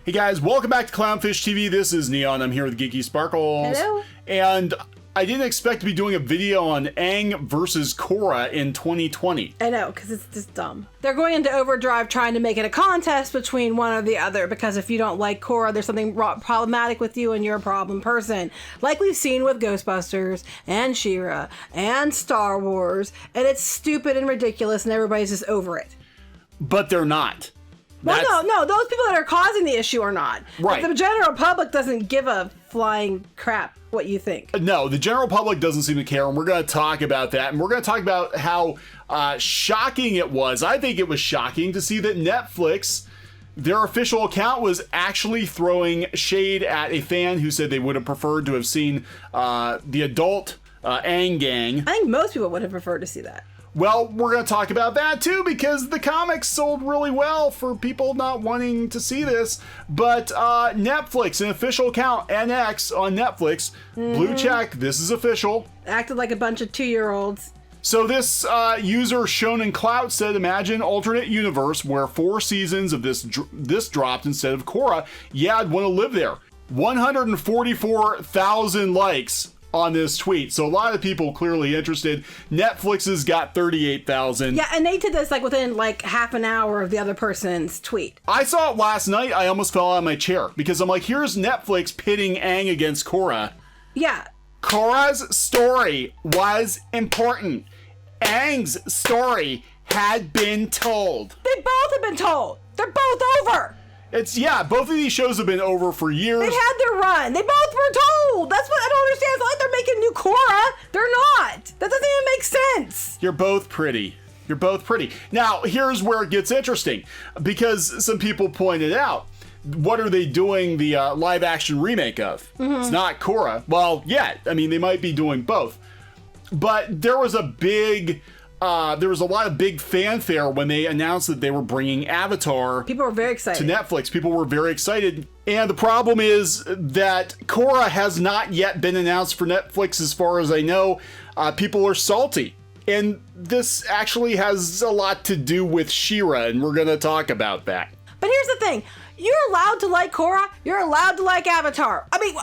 Hey guys, welcome back to Clownfish TV. This is Kneon. I'm here with Geeky Sparkles. Hello. And I didn't expect to be doing a video on Aang versus Korra in 2020. I know, because it's just dumb. They're going into overdrive trying to make it a contest between one or the other, because if you don't like Korra, there's something problematic with you and you're a problem person. Like we've seen with Ghostbusters and She-Ra and Star Wars, and it's stupid and ridiculous and everybody's just over it. But they're not. Well, no, those people that are causing the issue are not. Right. But the general public doesn't give a flying crap what you think. No, the general public doesn't seem to care, and we're going to talk about that. And we're going to talk about how shocking it was. I think it was shocking to see that Netflix, their official account, was actually throwing shade at a fan who said they would have preferred to have seen the adult Aang gang. I think most people would have preferred to see that. Well, we're going to talk about that too, because the comics sold really well for people not wanting to see this. But Netflix, an official account, NX on Netflix, blue check, this is official. Acted like a bunch of 2-year-olds. So this user, Shonen Clout, said, imagine alternate universe where 4 seasons of this dropped instead of Korra. Yeah, I'd want to live there. 144,000 likes on this tweet. So a lot of people clearly interested. Netflix has got 38,000. Yeah, and they did this like within like half an hour of the other person's tweet. I saw it last night. I almost fell out of my chair because I'm like, here's Netflix pitting Aang against Korra. Yeah. Korra's story was important. Aang's story had been told. They both have been told. They're both over. Yeah, both of these shows have been over for years. They've had their run. They both were told. That's what I don't understand. It's not like they're making new Korra. They're not. That doesn't even make sense. You're both pretty. You're both pretty. Now, here's where it gets interesting, because some people pointed out, what are they doing the live action remake of? It's not Korra. Well, yeah, I mean, they might be doing both. But there was a lot of big fanfare when they announced that they were bringing Avatar. People were very excited. To Netflix. People were very excited. And the problem is that Korra has not yet been announced for Netflix as far as I know. People are salty. And this actually has a lot to do with She-Ra, and we're going to talk about that. But here's the thing. You're allowed to like Korra. You're allowed to like Avatar. I mean,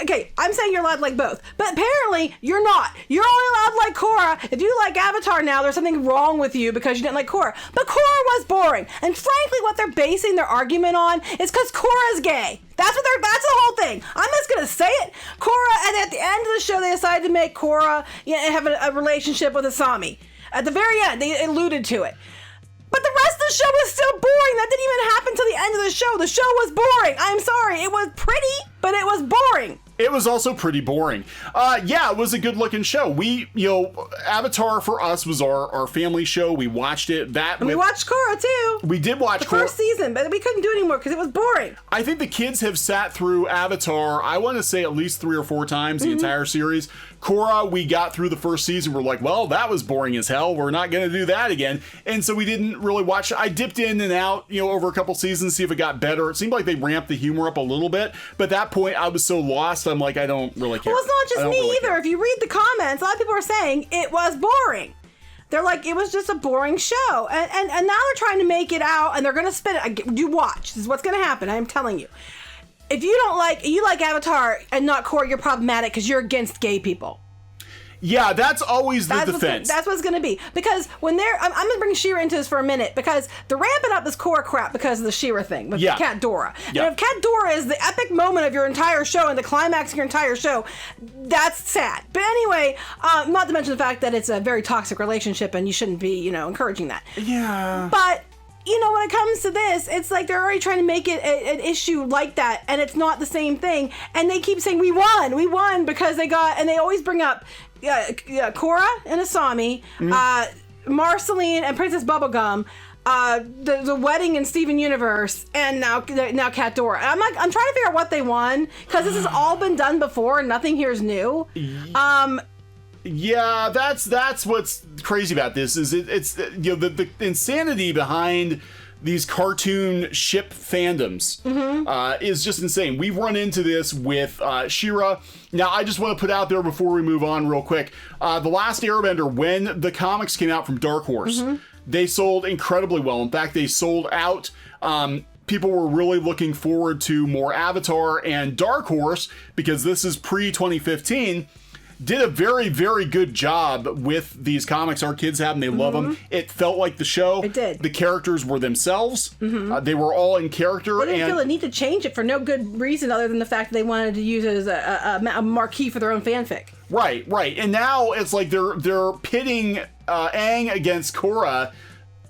okay, I'm saying you're allowed to like both. But apparently, you're not. You're only allowed to like Korra. If you like Avatar now, there's something wrong with you because you didn't like Korra. But Korra was boring. And frankly, what they're basing their argument on is because Korra's gay. That's the whole thing. I'm just going to say it. Korra, and at the end of the show, they decided to make Korra have a relationship with Asami. At the very end, they alluded to it. But the rest of the show was still boring. That didn't even happen till the end of the show. The show was boring. I'm sorry. It was pretty, but it was boring. It was also pretty boring. Yeah, it was a good looking show. Avatar for us was our family show. We watched it. And we watched Korra too. We did watch Korra. The first season, but we couldn't do it anymore because it was boring. I think the kids have sat through Avatar, I want to say at least 3 or 4 times, the entire series. Korra, we got through the first season. We're like, well, that was boring as hell. We're not going to do that again. And so we didn't really watch it. I dipped in and out, over a couple seasons, see if it got better. It seemed like they ramped the humor up a little bit. But at that point, I was so lost. I'm like, I don't really care. Well, it's not just me either. If you read the comments, a lot of people are saying it was boring. They're like, it was just a boring show. And now they're trying to make it out, and they're going to spin it. You watch. This is what's going to happen. I'm telling you. If you like Avatar and not Korra, you're problematic because you're against gay people. Yeah, that's always the defense. That's what it's going to be. Because when I'm going to bring She-Ra into this for a minute, because they're ramping up this Korra crap because of the She-Ra thing with Cat Dora. Yeah. And if Cat Dora is the epic moment of your entire show and the climax of your entire show, that's sad. But anyway, not to mention the fact that it's a very toxic relationship and you shouldn't be, encouraging that. Yeah. But when it comes to this, it's like they're already trying to make it an issue like that, and it's not the same thing. And they keep saying, we won because they always bring up Korra and Asami, Marceline and Princess Bubblegum, the wedding in Steven Universe, and now Cat Dora. And I'm trying to figure out what they won, because this has all been done before and nothing here is new. Yeah, that's what's crazy about this is it's the insanity behind these cartoon ship fandoms is just insane. We've run into this with She-Ra. Now, I just want to put out there before we move on real quick. The Last Airbender, when the comics came out from Dark Horse, they sold incredibly well. In fact, they sold out people were really looking forward to more Avatar, and Dark Horse, because this is pre-2015, did a very, very good job with these comics. Our kids have them. They love them. It felt like the show. It did. The characters were themselves. They were all in character. They didn't feel the need to change it for no good reason other than the fact that they wanted to use it as a marquee for their own fanfic. Right. And now it's like they're pitting Aang against Korra.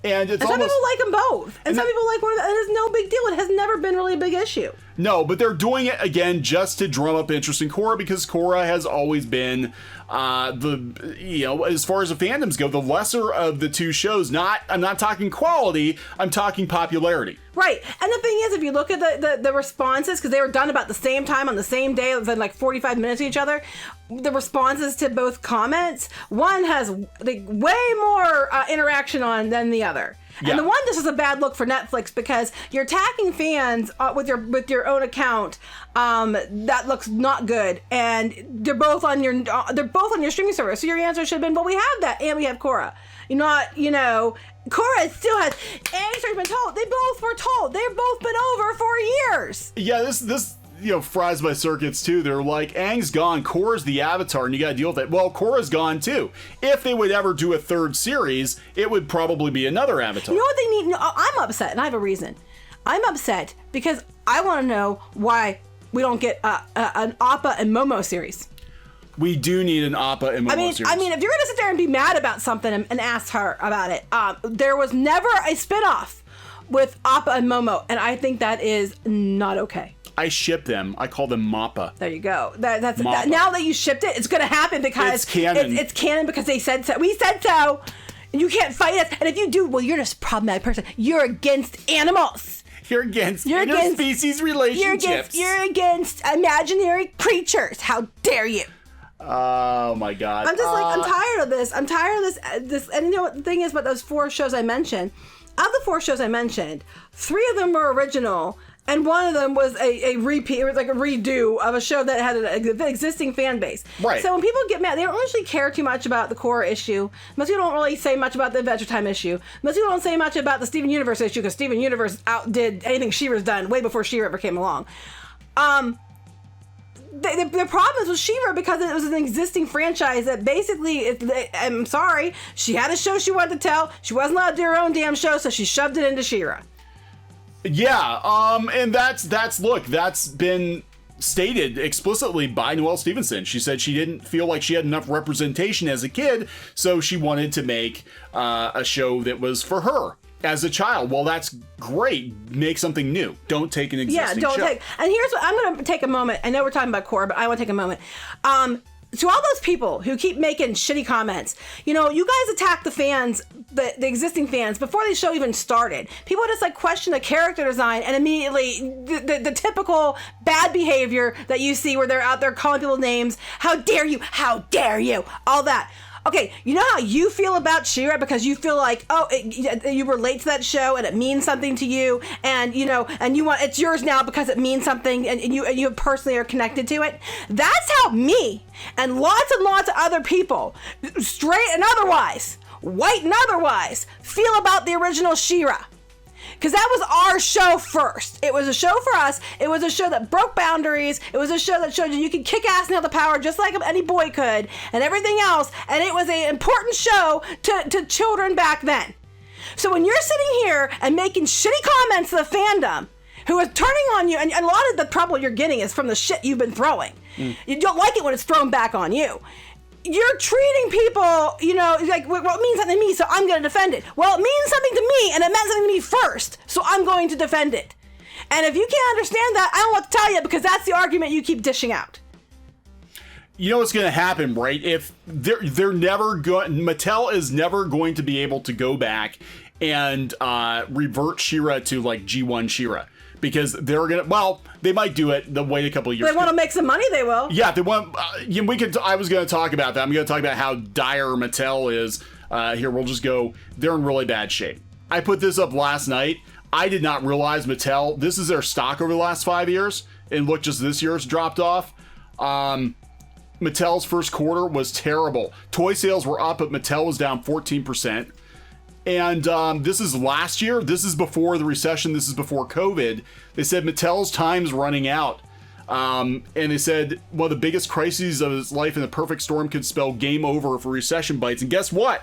And it's some almost, people like them both. And some people like one of them. And it's no big deal. It has never been really a big issue. No, but they're doing it again just to drum up interest in Korra, because Korra has always been as far as the fandoms go, the lesser of the two shows. I'm not talking quality, I'm talking popularity. Right. And the thing is, if you look at the responses, because they were done about the same time on the same day, within like 45 minutes of each other, the responses to both comments, one has like way more interaction on than the other. Yeah. And the one, this is a bad look for Netflix, because you're attacking fans with your own account. That looks not good, and they're both on your streaming service. So your answer should have been, well, we have that, and we have Korra. Korra still has. Aang's already been told. They both were told. They've both been over for years. Yeah, this fries my circuits too. They're like, Aang's gone, Korra's the Avatar, and you gotta deal with it. Well, Korra's gone too. If they would ever do a third series, it would probably be another Avatar. You know what they need? No, I'm upset, and I have a reason. I'm upset because I want to know why we don't get an Appa and Momo series. We do need an Appa and Momo series. I mean, if you're gonna sit there and be mad about something and ask her about it, there was never a spinoff with Appa and Momo, and I think that is not okay. I ship them. I call them Mappa. There you go. That's Mappa. Now that you shipped it, it's going to happen because it's canon. It's canon because they said so. We said so. And you can't fight us. And if you do, well, you're just a problematic person. You're against animals. You're against interspecies relationships. You're against imaginary creatures. How dare you? Oh my God. I'm just I'm tired of this. I'm tired of this. And you know what the thing is about those 4 shows I mentioned? Of the 4 shows I mentioned, 3 of them were original. And one of them was a repeat. It was like a redo of a show that had an existing fan base. Right. So when people get mad, they don't usually care too much about the Korra issue. Most people don't really say much about the Adventure Time issue. Most people don't say much about the Steven Universe issue, because Steven Universe outdid anything She-Ra's done way before She-Ra ever came along. The problem is with She-Ra because it was an existing franchise that basically, I'm sorry, she had a show she wanted to tell. She wasn't allowed to do her own damn show, so she shoved it into She-Ra. Yeah, and that's been stated explicitly by Noelle Stevenson. She said she didn't feel like she had enough representation as a kid, so she wanted to make a show that was for her as a child. Well, that's great. Make something new. Don't take an existing show. And here's what I'm going to take a moment. I know we're talking about Korra, but I want to take a moment. To all those people who keep making shitty comments, you guys attack the fans, the existing fans, before the show even started. People just question the character design, and immediately the typical bad behavior that you see where they're out there calling people names. How dare you? How dare you? All that. Okay, you know how you feel about She-Ra because you feel like, you relate to that show and it means something to you, and and you want it's yours now because it means something, and you personally are connected to it. That's how me and lots of other people, straight and otherwise, white and otherwise, feel about the original She-Ra. Because that was our show first. It was a show for us. It was a show that broke boundaries. It was a show that showed you could kick ass and have the power just like any boy could, and everything else. And it was an important show to children back then. So when you're sitting here and making shitty comments to the fandom, who is turning on you, and a lot of the trouble you're getting is from the shit you've been throwing. You don't like it when it's thrown back on you. You're treating people, well, it means something to me, so I'm going to defend it. Well, it means something to me, and it meant something to me first, so I'm going to defend it. And if you can't understand that, I don't want to tell you, because that's the argument you keep dishing out. You know what's going to happen, right? If they're never going, Mattel is never going to be able to go back and revert She-Ra to G1 She-Ra. Because they're they might do it. They'll wait a couple of years. They want to make some money, they will. Yeah, they want. I was going to talk about that. I'm going to talk about how dire Mattel is. Here, we'll just go. They're in really bad shape. I put this up last night. I did not realize Mattel. This is their stock over the last 5 years, and look, just this year's dropped off. Mattel's first quarter was terrible. Toy sales were up, but Mattel was down 14%. And this is last year. This is before the recession. This is before COVID. They said Mattel's time's running out. And they said one of the biggest crises of his life in the perfect storm could spell game over if a recession bites. And guess what?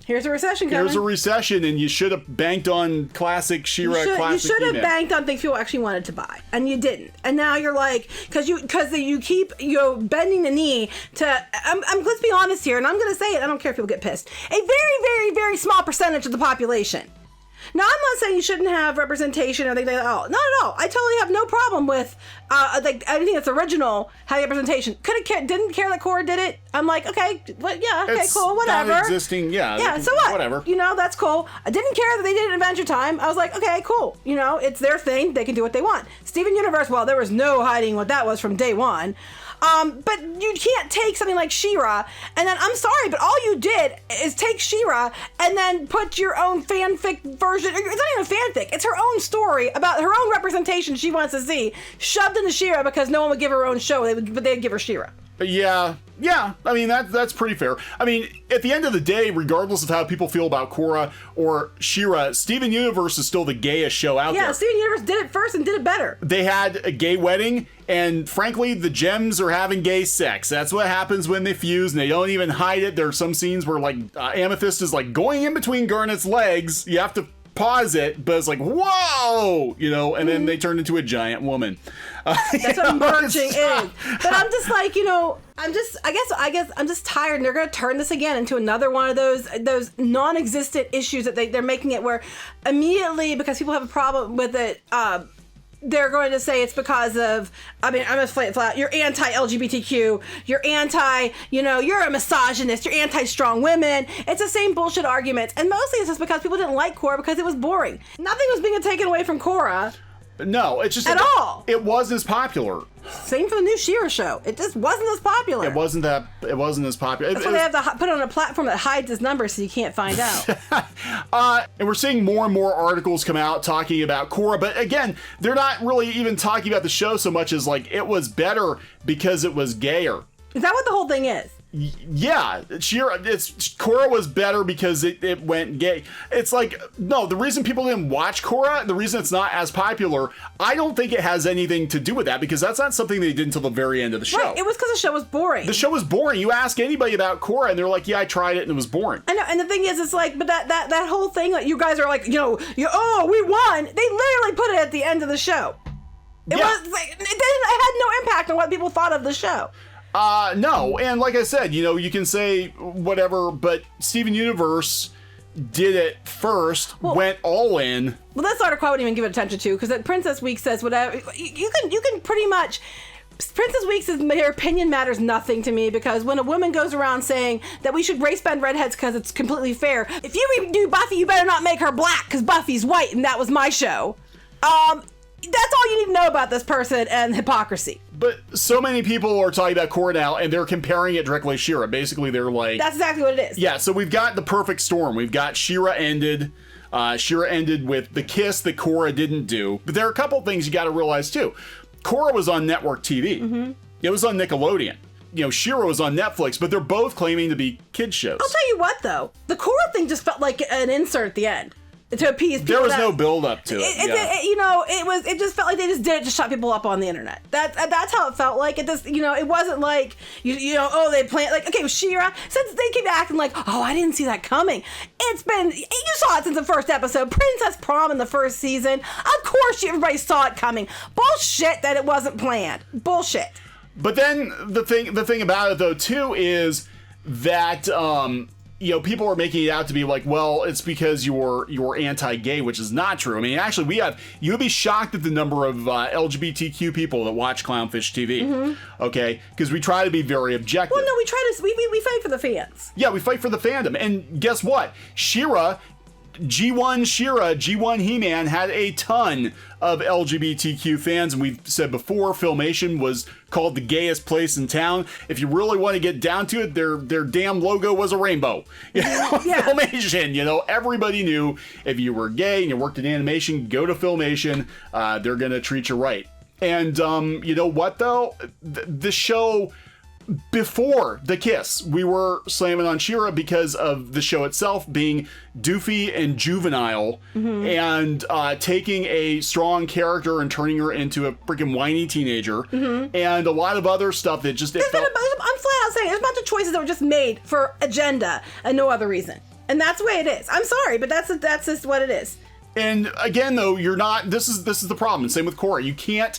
Here's a recession coming. Here's a recession, and you should have banked on classic She-Ra, you should have banked on things people actually wanted to buy, and you didn't. And now you're like, because you keep bending the knee to. Let's be honest here, and I'm going to say it. I don't care if people get pissed. A very, very, very small percentage of the population. Now, I'm not saying you shouldn't have representation or anything like that. Oh, not at all. I totally have no problem with anything that's original having representation. Didn't care that Korra did it. I'm like, okay, It's cool, whatever. Non-existing, yeah, so what? Whatever. That's cool. I didn't care that they did Adventure Time. I was like, okay, cool. It's their thing. They can do what they want. Steven Universe, well, there was no hiding what that was from day one. But you can't take something like She-Ra, and then, I'm sorry, but all you did is take She-Ra and then put your own fanfic version. It's not even fanfic. It's her own story about her own representation she wants to see, shoved into She-Ra because no one would give her own show, but they'd give her She-Ra. Yeah. I mean, that's pretty fair. I mean, at the end of the day, regardless of how people feel about Korra or She-Ra, Steven Universe is still the gayest show out there. Yeah, Steven Universe did it first and did it better. They had a gay wedding, and frankly, the gems are having gay sex. That's what happens when they fuse, and they don't even hide it. There are some scenes where, like, Amethyst is, like, going in between Garnet's legs. You have to pause it, but it's like, whoa, and then they turn into a giant woman. That's what merging is. But I'm just like, I guess I'm just tired, and they're going to turn this again into another one of those non-existent issues that they're making it where immediately, because people have a problem with it, they're going to say it's because of, I'm going to play it flat, you're anti-LGBTQ, you're you're a misogynist, you're anti-strong women. It's the same bullshit arguments. And mostly it's just because people didn't like Korra because it was boring. Nothing was being taken away from Korra. No, it's just... At all. It wasn't as popular. Same for the new She-Ra show. It just wasn't as popular. It wasn't as popular. That's why they have to put it on a platform that hides his number so you can't find out. And we're seeing more and more articles come out talking about Korra, but again, they're not really even talking about the show so much as like it was better because it was gayer. Is that what the whole thing is? Yeah, Korra was better because it went gay. It's like, no, the reason people didn't watch Korra, the reason it's not as popular, I don't think it has anything to do with that, because that's not something they did until the very end of the show. Right, it was because the show was boring. The show was boring. You ask anybody about Korra and they're like, yeah, I tried it and it was boring. I know, and the thing is, it's like, but that whole thing that you guys are like, we won. They literally put it at the end of the show. It was like, it had no impact on what people thought of the show. No, and like I said, you can say whatever, but Steven Universe did it first, went all in. Well, that's article I wouldn't even give it attention to, because Princess Week says whatever. You can pretty much... Princess Week says her opinion matters nothing to me, because when a woman goes around saying that we should race bend redheads because it's completely fair, if you redo Buffy, you better not make her black because Buffy's white and that was my show. That's all you need to know about this person and hypocrisy. But so many people are talking about Korra now, and they're comparing it directly to She-Ra. Basically, they're like... That's exactly what it is. Yeah, so we've got the perfect storm. We've got She-Ra ended. She-Ra ended with the kiss that Korra didn't do. But there are a couple things you got to realize, too. Korra was on network TV. Mm-hmm. It was on Nickelodeon. She-Ra was on Netflix, but they're both claiming to be kids shows. I'll tell you what, though. The Korra thing just felt like an insert at the end. To appease people. There was no build up to it. It just felt like they just did it to shut people up on the internet. That's how it felt like. It just, it wasn't like, they planned, like, okay, She-Ra, since they keep acting like, oh, I didn't see that coming. You saw it since the first episode. Princess Prom in the first season. Of course everybody saw it coming. Bullshit that it wasn't planned. Bullshit. But then the thing about it, though, too, is that, people are making it out to be like, well, it's because you're anti-gay, which is not true. I mean, actually, you would be shocked at the number of LGBTQ people that watch Clownfish TV. Mm-hmm. Okay, because we try to be very objective. Well, no, we fight for the fans. Yeah, we fight for the fandom, and guess what? She-Ra, G1 He-Man had a ton of LGBTQ fans, and we've said before, Filmation was called the gayest place in town. If you really want to get down to it, their damn logo was a rainbow. Yeah. Filmation, everybody knew if you were gay and you worked in animation, go to Filmation, they're gonna treat you right. And you know what, though? The show before the kiss, we were slamming on She-Ra because of the show itself being doofy and juvenile, and taking a strong character and turning her into a freaking whiny teenager, and a lot of other stuff that just... I'm flat out saying there's a bunch of choices that were just made for agenda and no other reason. And that's the way it is. I'm sorry, but that's just what it is. And again, though, you're not... This is the problem. And same with Korra. You can't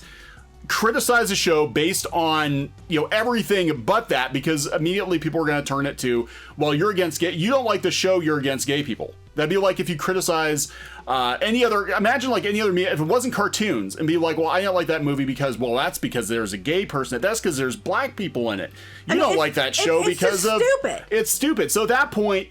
criticize a show based on, you know, everything but that, because immediately people are going to turn it to, well, you're against gay. You don't like the show, you're against gay people. That'd be like if you criticize any other... Imagine like any other media, if it wasn't cartoons, and be like, well, I don't like that movie because, well, that's because there's a gay person. That's because there's black people in it. You don't like that show because of... stupid. It's stupid. So at that point,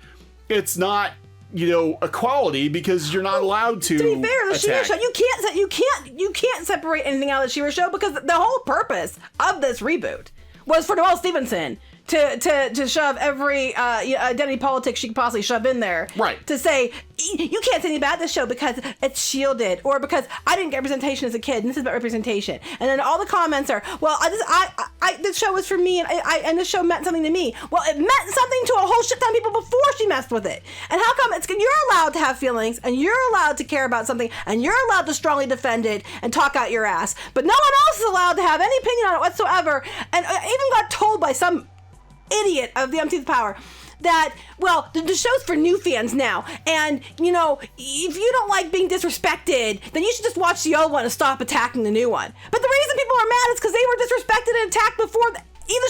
it's not... you know, equality, because you're not allowed to. To be fair, the She-Ra show, you can't separate anything out of the She-Ra show, because the whole purpose of this reboot was for Noelle Stevenson to shove every identity politics she could possibly shove in there. Right. To say, you can't say anything about this show because it's shielded, or because I didn't get representation as a kid, and this is about representation. And then all the comments are, well, this show was for me, and this show meant something to me. Well, it meant something to a whole shit ton of people before she messed with it. And how come you're allowed to have feelings, and you're allowed to care about something, and you're allowed to strongly defend it and talk out your ass, but no one else is allowed to have any opinion on it whatsoever? And I even got told by some idiot of the umpteenth power that, well, the show's for new fans now, and, you know, if you don't like being disrespected, then you should just watch the old one and stop attacking the new one. But the reason people are mad is because they were disrespected and attacked before the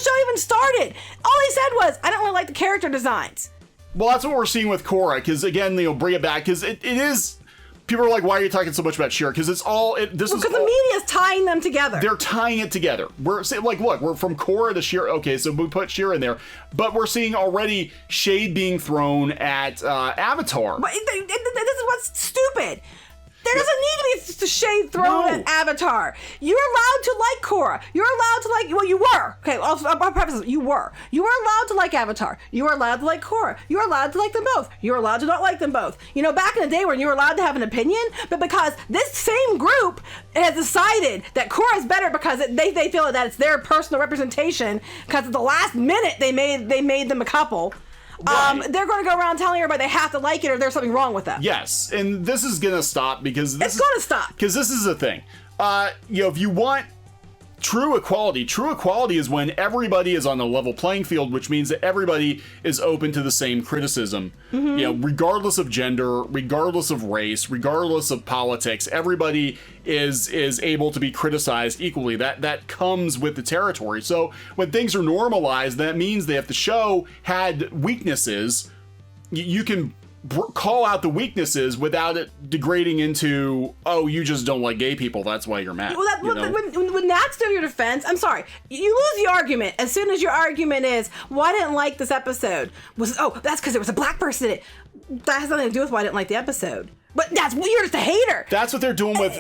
show even started. All he said was, I don't really like the character designs. Well, that's what we're seeing with Korra, because again, they'll bring it back, because it is... People are like, why are you talking so much about She-Ra? Because it's all... Because the media's tying them together. They're tying it together. We're saying, like, look, we're from Korra to She-Ra. Okay, so we put She-Ra in there. But we're seeing already shade being thrown at Avatar. But this is what's stupid. There doesn't need to be shade thrown at Avatar. You're allowed to like Korra. You're allowed to like... Well, you were. Okay, I'll preface it. You were. You were allowed to like Avatar. You were allowed to like Korra. You were allowed to like them both. You were allowed to not like them both. You know, back in the day when you were allowed to have an opinion, but because this same group has decided that Korra is better because they feel that it's their personal representation, because at the last minute they made them a couple... Right. They're going to go around telling everybody they have to like it or there's something wrong with them. Yes, and this is going to stop, because it's going to stop. Because this is the thing. You know, if you want true equality is when everybody is on a level playing field, which means that everybody is open to the same criticism. You know, regardless of gender, regardless of race, regardless of politics, everybody is able to be criticized equally. That comes with the territory. So when things are normalized, that means that if the show had weaknesses, you can call out the weaknesses without it degrading into, oh, you just don't like gay people, that's why you're mad. When that's to your defense, I'm sorry, you lose the argument as soon as your argument is, well, I didn't like this episode. That's because there was a black person in it. That has nothing to do with why I didn't like the episode. But you're just a hater. That's what they're doing with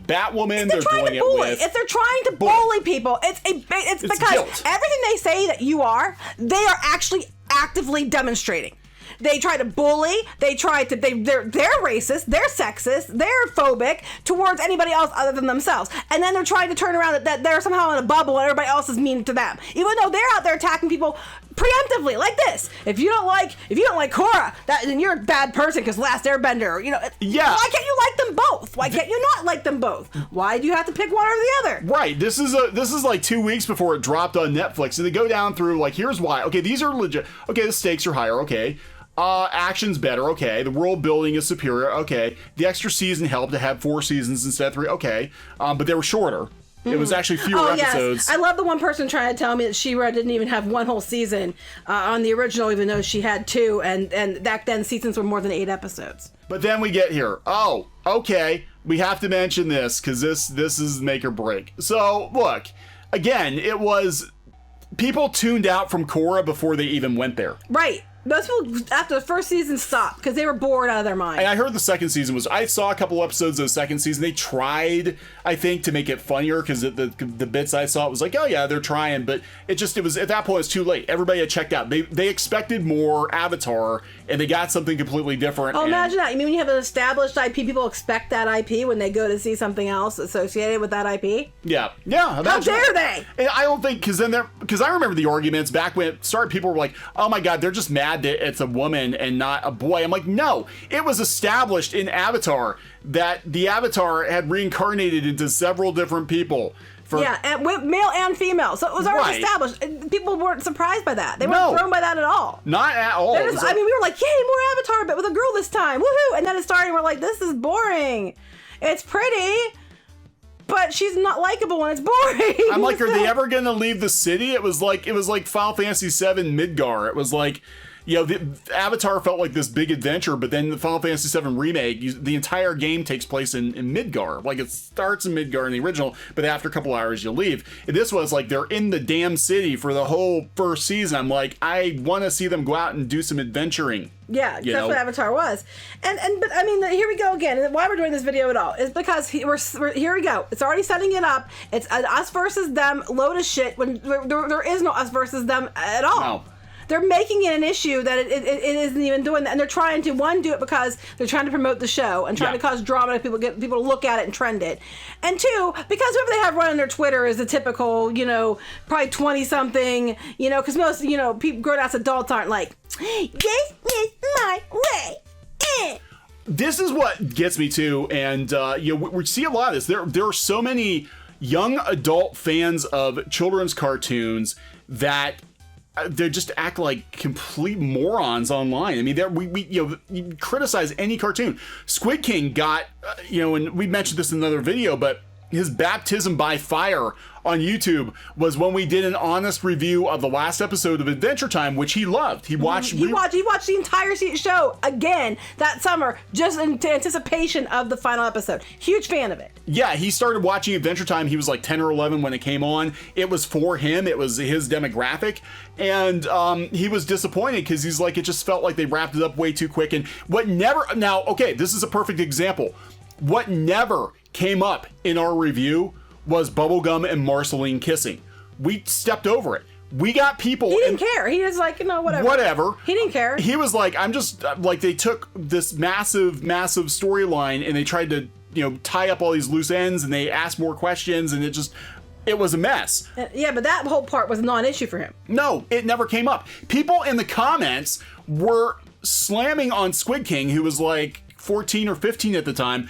Batwoman. They're trying to bully. If they're trying to bully people, it's because guilt. Everything they say that you are, they are actually actively demonstrating. They try to bully. They're racist. They're sexist. They're phobic towards anybody else other than themselves. And then they're trying to turn around that they're somehow in a bubble and everybody else is mean to them, even though they're out there attacking people preemptively like this. If you don't like Korra, then you're a bad person because Last Airbender. You know. Yeah. Why can't you like them both? Why can't you not like them both? Why do you have to pick one or the other? Right. This is like 2 weeks before it dropped on Netflix, and they go down through like, here's why. Okay, these are legit. Okay, the stakes are higher. Okay. Action's better, okay. The world building is superior, okay. The extra season helped to have 4 seasons instead of 3, okay. But they were shorter. It was actually fewer episodes. Yes. I love the one person trying to tell me that She-Ra didn't even have 1 whole season on the original, even though she had 2, and back then seasons were more than 8 episodes. But then we get here. Oh, okay. We have to mention this because this is make or break. So look, again, it was people tuned out from Korra before they even went there. Right. Most people after the first season stopped because they were bored out of their mind. And I heard the second season was. I saw a couple episodes of the second season. They tried, I think, to make it funnier because the bits I saw, it was like, oh yeah, they're trying, but it was at that point it's too late. Everybody had checked out. They expected more Avatar, and they got something completely different. Oh, imagine that. You mean when you have an established IP, people expect that IP when they go to see something else associated with that IP? Yeah. How dare they? And I don't think because I remember the arguments back when it started. People were like, oh my god, they're just mad that it's a woman and not a boy. I'm like, no, it was established in Avatar that the Avatar had reincarnated into several different people. And male and female. So it was already established. And people weren't surprised by that. They weren't thrown by that at all. Not at all. We were like, yay, more Avatar, but with a girl this time. Woohoo! And then it started, and we're like, this is boring. It's pretty, but she's not likable and it's boring. I'm like, are they ever going to leave the city? It was like Final Fantasy VII Midgar. It was like, the Avatar felt like this big adventure, but then the Final Fantasy VII Remake, the entire game takes place in Midgar. Like, it starts in Midgar in the original, but after a couple hours, you leave. And this was like, they're in the damn city for the whole first season. I'm like, I want to see them go out and do some adventuring. Yeah, that's what Avatar was. But I mean, here we go again. And why we're doing this video at all is because here we go. It's already setting it up. It's an us versus them load of shit when there is no us versus them at all. No. They're making it an issue that it isn't even doing that, and they're trying to do it because they're trying to promote the show and trying to cause drama to get people to look at it and trend it, and two, because whoever they have running their Twitter is a typical, probably 20-something, because most people grown-ass adults aren't like, this is my way. This is what gets me too, and we see a lot of this. There are so many young adult fans of children's cartoons that they just act like complete morons online. I mean, we criticize any cartoon. Squid King got, and we mentioned this in another video, but his baptism by fire on YouTube was when we did an honest review of the last episode of Adventure Time, which he loved. He watched the entire show again that summer, just in anticipation of the final episode. Huge fan of it. Yeah, he started watching Adventure Time. He was like 10 or 11 when it came on. It was for him. It was his demographic. And he was disappointed because he's like, it just felt like they wrapped it up way too quick. And this is a perfect example. What never came up in our review was Bubblegum and Marceline kissing. We stepped over it. We got people. He didn't care. He was like, whatever. Whatever. He didn't care. He was like, I'm just like, they took this massive storyline and they tried to, tie up all these loose ends and they asked more questions and it was a mess. Yeah, but that whole part was a non-issue for him. No, it never came up. People in the comments were slamming on Squid King, who was like 14 or 15 at the time,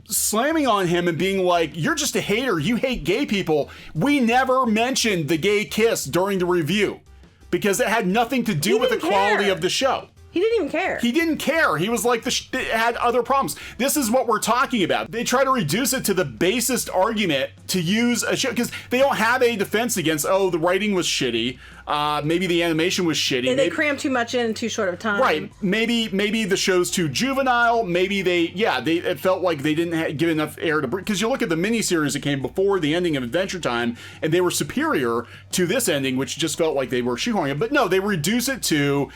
slamming on him and being like, you're just a hater, you hate gay people. We never mentioned the gay kiss during the review because it had nothing to do with the quality of the show. He didn't even care. He didn't care. He was like, it had other problems. This is what we're talking about. They try to reduce it to the basest argument to use a show because they don't have a defense against, the writing was shitty. Maybe the animation was shitty. And they crammed too much in too short of time. Right. Maybe the show's too juvenile. Maybe it felt like they didn't give enough air to breathe. Because you look at the miniseries that came before the ending of Adventure Time, and they were superior to this ending, which just felt like they were shoehorning it. But no, they reduce it to,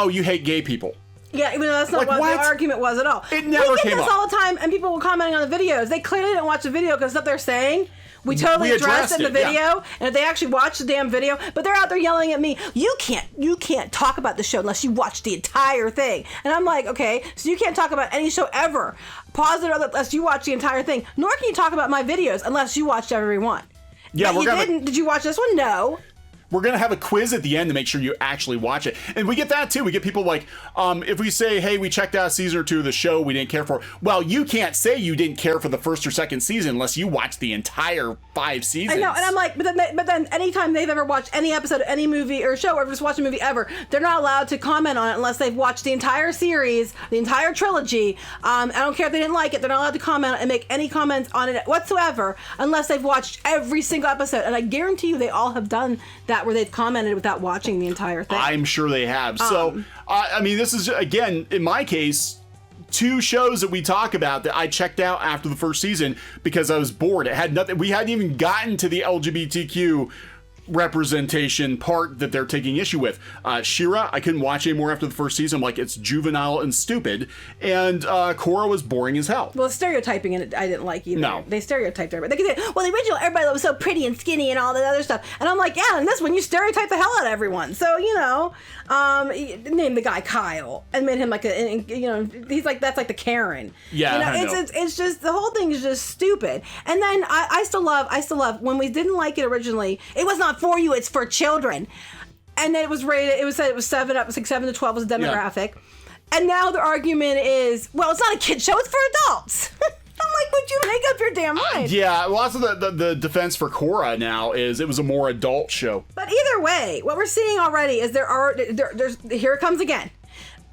you hate gay people. Yeah, even though that's not what the argument was at all. It never came up. We get this all the time, and people were commenting on the videos. They clearly didn't watch the video because stuff they're saying, we totally addressed in the video, and if they actually watched the damn video, but they're out there yelling at me, you can't talk about the show unless you watch the entire thing. And I'm like, okay, so you can't talk about any show ever, positive unless you watch the entire thing, nor can you talk about my videos unless you watched every one. Yeah, Did you watch this one? No. We're going to have a quiz at the end to make sure you actually watch it. And we get that too. We get people like, if we say, hey, we checked out a season or two of the show, we didn't care for it. Well, you can't say you didn't care for the first or second season unless you watched the entire 5 seasons. I know, and I'm like, but then anytime they've ever watched any episode of any movie or show or just watched a movie ever, they're not allowed to comment on it unless they've watched the entire series, the entire trilogy. I don't care if they didn't like it. They're not allowed to comment and make any comments on it whatsoever unless they've watched every single episode. And I guarantee you they all have done that where they've commented without watching the entire thing. I'm sure they have. So, I mean, this is, again, in my case, 2 shows that we talk about that I checked out after the first season because I was bored. It had nothing. We hadn't even gotten to the LGBTQ representation part that they're taking issue with. She-Ra, I couldn't watch anymore after the first season. I'm like, it's juvenile and stupid. And Korra was boring as hell. Well, stereotyping in it, I didn't like either. No. They stereotyped everybody. They could say, well, the original, everybody was so pretty and skinny and all that other stuff. And I'm like, yeah, and this one, you stereotype the hell out of everyone. So, you know, name the guy Kyle and made him like he's like, that's like the Karen. Yeah, you know, it's just, the whole thing is just stupid. And then I still love, when we didn't like it originally, it was not for you, it's for children. And then it was rated, it was said it was 7 to 12 was a demographic. Yeah. And now the argument is, well, it's not a kid show, it's for adults. I'm like, would you make up your damn mind? Yeah, lots of the defense for Korra now is it was a more adult show. But either way, what we're seeing already is there's here it comes again.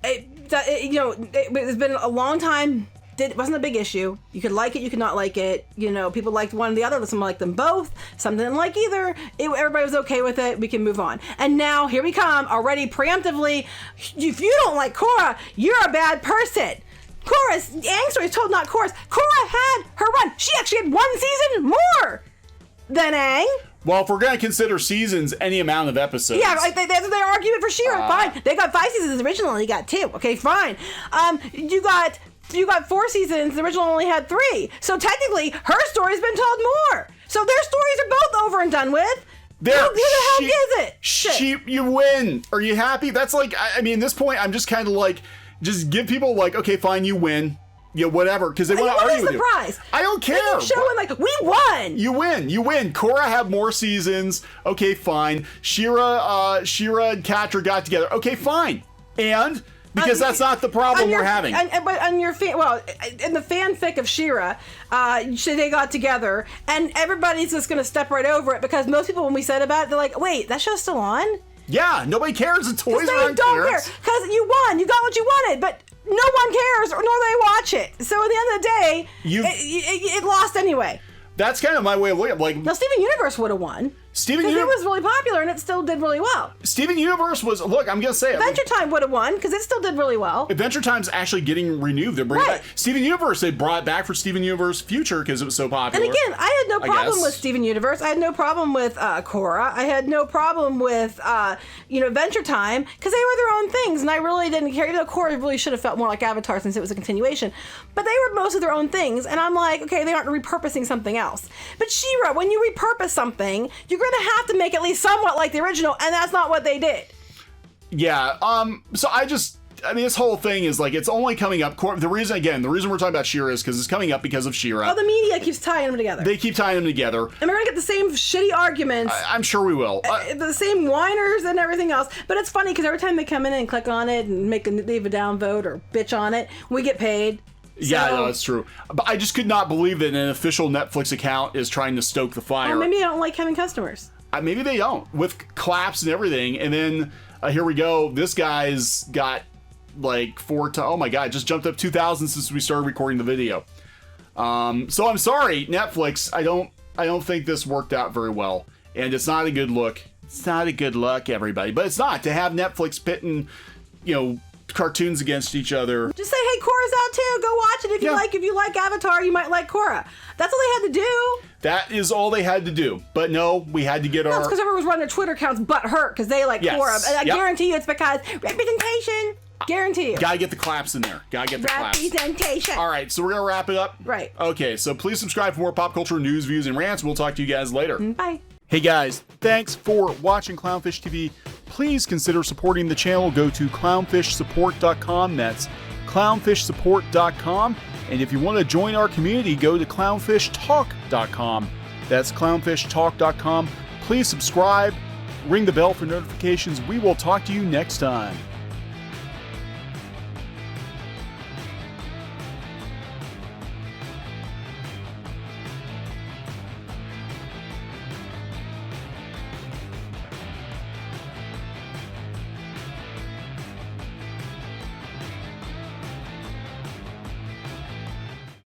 It's been a long time. It wasn't a big issue. You could like it, you could not like it. You know, people liked one or the other. Some liked them both. Some didn't like either. Everybody was okay with it. We can move on. And now here we come already preemptively. If you don't like Korra, you're a bad person. Korra's Aang story is told, not Korra's. Korra had her run. She actually had 1 season more than Aang. Well, if we're going to consider seasons, any amount of episodes. Yeah, like that's their argument for She-Ra. Fine. They got 5 seasons originally. You got 2. Okay, fine. You got 4 seasons. The original only had 3. So technically, her story's been told more. So their stories are both over and done with. Who the hell gives it? You win. Are you happy? That's like, I mean, at this point, I'm just kind of like, just give people like, okay, fine, you win. Yeah, whatever, because they want to argue with you. What is the prize? I don't care. They showing like, we won. You win. Korra had more seasons. Okay, fine. She-Ra and Catra got together. Okay, fine. And because that's not the problem we're having. But on your in the fanfic of She-Ra, they got together, and everybody's just going to step right over it because most people, when we said about it, they're like, wait, that show's still on? Yeah, nobody cares. The toys are on. They don't care because you won. You got what you wanted, but no one cares, nor they watch it. So at the end of the day, it lost anyway. That's kind of my way of looking at it. Like, now, Steven Universe would have won. Because it was really popular and it still did really well. Steven Universe was, look, I'm going to say it. Adventure Time would have won because it still did really well. Adventure Time's actually getting renewed. They're bringing it back. Steven Universe, they brought it back for Steven Universe Future because it was so popular. And again, I had no problem with Steven Universe. I had no problem with Korra. I had no problem with, Adventure Time because they were their own things and I really didn't care. Even though Korra really should have felt more like Avatar since it was a continuation. But they were most of their own things and I'm like, okay, they aren't repurposing something else. But She-Ra, when you repurpose something, you're going to have to make at least somewhat like the original, and that's not what they did. Yeah, so this whole thing is like, it's only coming up. The reason we're talking about She-Ra is because it's coming up because of She-Ra. Oh, the media keeps tying them together. They keep tying them together. And we're going to get the same shitty arguments. I'm sure we will. The same whiners and everything else. But it's funny because every time they come in and click on it and leave a downvote or bitch on it, we get paid. Yeah, no, that's true. But I just could not believe that an official Netflix account is trying to stoke the fire. Well, maybe they don't like having customers. Maybe they don't, with claps and everything. And then here we go. This guy's got like 4 to, oh my God, just jumped up 2,000 since we started recording the video. So I'm sorry, Netflix. I don't think this worked out very well, and it's not a good look. It's not a good look, everybody. But it's not to have Netflix pitting, cartoons against each other. Just say, hey, Korra's out too. Go watch it if you like Avatar, you might like Korra. That's all they had to do. That is all they had to do. But no, we had to get our... That's because everyone was running their Twitter accounts butt hurt because they like Korra. And I guarantee you it's because representation. Guarantee you. Gotta get the claps in there. Gotta get the claps. Representation. All right, so we're gonna wrap it up. Right. Okay, so please subscribe for more pop culture news, views, and rants. We'll talk to you guys later. Bye. Hey guys, thanks for watching Clownfish TV. Please consider supporting the channel. Go to clownfishsupport.com. That's clownfishsupport.com. And if you want to join our community, go to clownfishtalk.com. That's clownfishtalk.com. Please subscribe, ring the bell for notifications. We will talk to you next time.